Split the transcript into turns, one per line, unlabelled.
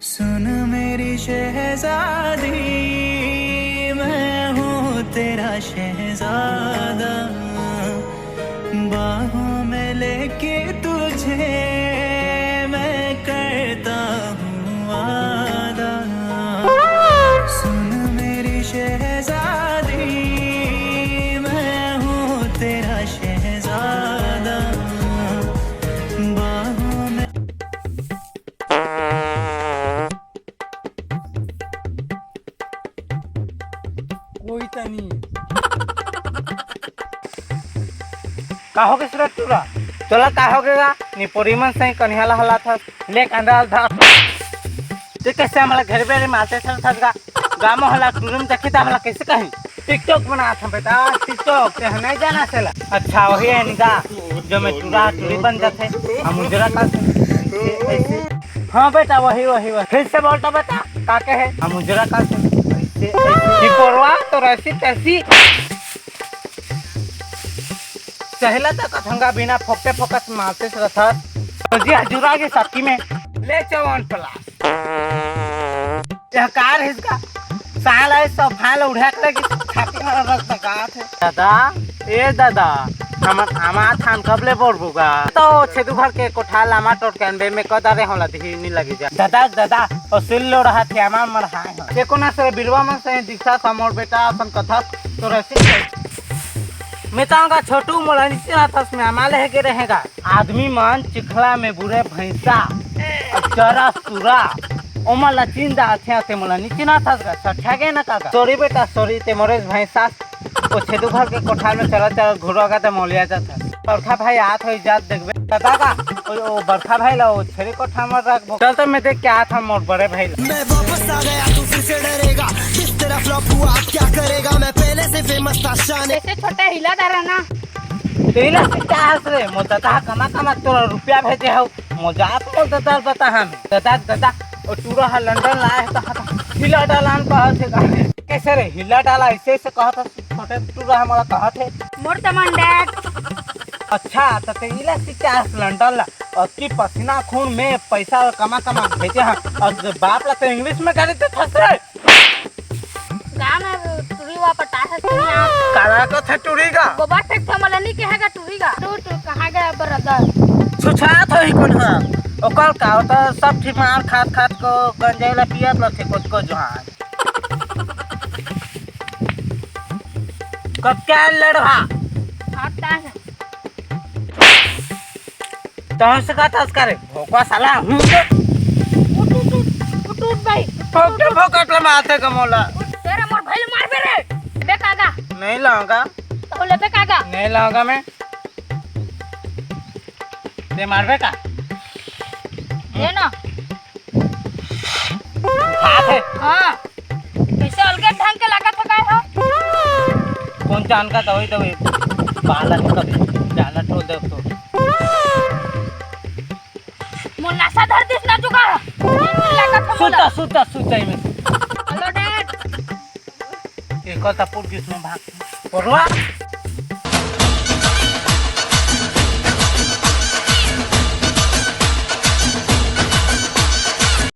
सुन मेरी शहजादी, मैं हूँ तेरा शहजादा, बाहों में लेके तुझे मैं करता हूँ वादा। सुन मेरी शहजादी, मैं हूँ तेरा शहजादा, बाहों में।
कोई तनी का हो के सूरत तुरा चला का हो गेगा नी परिमन से कन्हला हला था ले कंडाल था ते कैसे हमरा घर पे मारते चल था गाम हला टूरम देखी था हमरा कैसे कहीं टिकटॉक बना था बेटा टिकटॉक ते नहीं जाना चला अच्छा वही है निका जो मैं टूरा टूरी बन जाते हम उजरा का ऐसे हाँ बेटा वही वही वही फिर से बोलता बेटा का के है हम उजरा का ऐसे परवा तो रसी तैसी सहला तक कथंगा बिना फोकटे फोकस मारते से रथा जी हजूरा के साथी में ले 54 प्लस यह कार है इसका साल है सब फाइल उड़ा के लगी छाती में रख सका थे दादा ए दादा हम थान कब ले बोलबुगा तो छेदु भर के कोठा लामा टोट के अनबे में कदारे होला दी नहीं लगी जा दादा दादा असिल लो रहा थे हमार मर हाय के कोना से बिरवा मन से दीक्षा समोर बेटा अपन कथा तो रसी मैं चाहूँगा छोटू मोला नीचे हाथ में हमारे है के रहेगा आदमी मन चिखला में बुरे भैंसा चरा सुरा ओमा लचिंदा आथे ते मोला नीचे ना था सठा के ना काका सॉरी बेटा सॉरी ते मोरे भैंसा ओ छेदु घर के कोठा में चला चल घुरोगा ते मोलिया जाता बरखा भाई हाथ हो जात देखबे दादा ओ बरखा भाई ला ओ छेरी कोठा में रख चल तो मैं देख के आ था मोर बड़े भाई
मैं वापस आ गया तू फिर से डरेगा किस तरह फ्लॉप हुआ अब क्या करेगा मैं पहले से फेमस था शान
ऐसे छोटा हिला दारा ना
तेला से क्या हंस रे मोता ता कमा कमा तोरा रुपया भेजे हो मजाक बोल देता बता हम दादा दादा ओ टूरा हा लंदन लाए है तो हिला डालान कहत है कैसे रे हिला डाला ऐसे से कहत छोटे टूरा हमारा कहत है
मोर तमन डैड
अच्छा तो तेला से क्या लंदन ला और की पसीना खून में पैसा कमा कमा भेजे हैं और बाप ला तो इंग्लिश में करे तो फंस रे
गाम में टूरी वा पटा है सुनिया
काला को थे टूरीगा
गोबर फेंक थे मला नहीं कहेगा टूरीगा तू कहां गया ब्रदर
छुछा तो ही कौन है ओकर का तो सब ठीक मार खात खात को गंजेला पियत लथे कुछ को जहां कब क्या लड़वा
आता है
तो से का तस करे भोका साला
उठ भाई
फोकट फोकट ले माथे कमोला
तेरे मोर भाई मार बे रे बे कागा
नहीं लाऊंगा
तो ले बे कागा
नहीं लाऊंगा मैं ते मारबे का
ये ना
हाथ है
हां कैसे अलगे ढंग के लगा था काय हो
कौन जान का दवाई दवाई बाला कभी जाना ठोल दे तो
मोर नशा धर दिस ना चुका लगा था
सुता सुता सुता में
हेलो डैड
एक कल तपुर जिसमें भाग परवा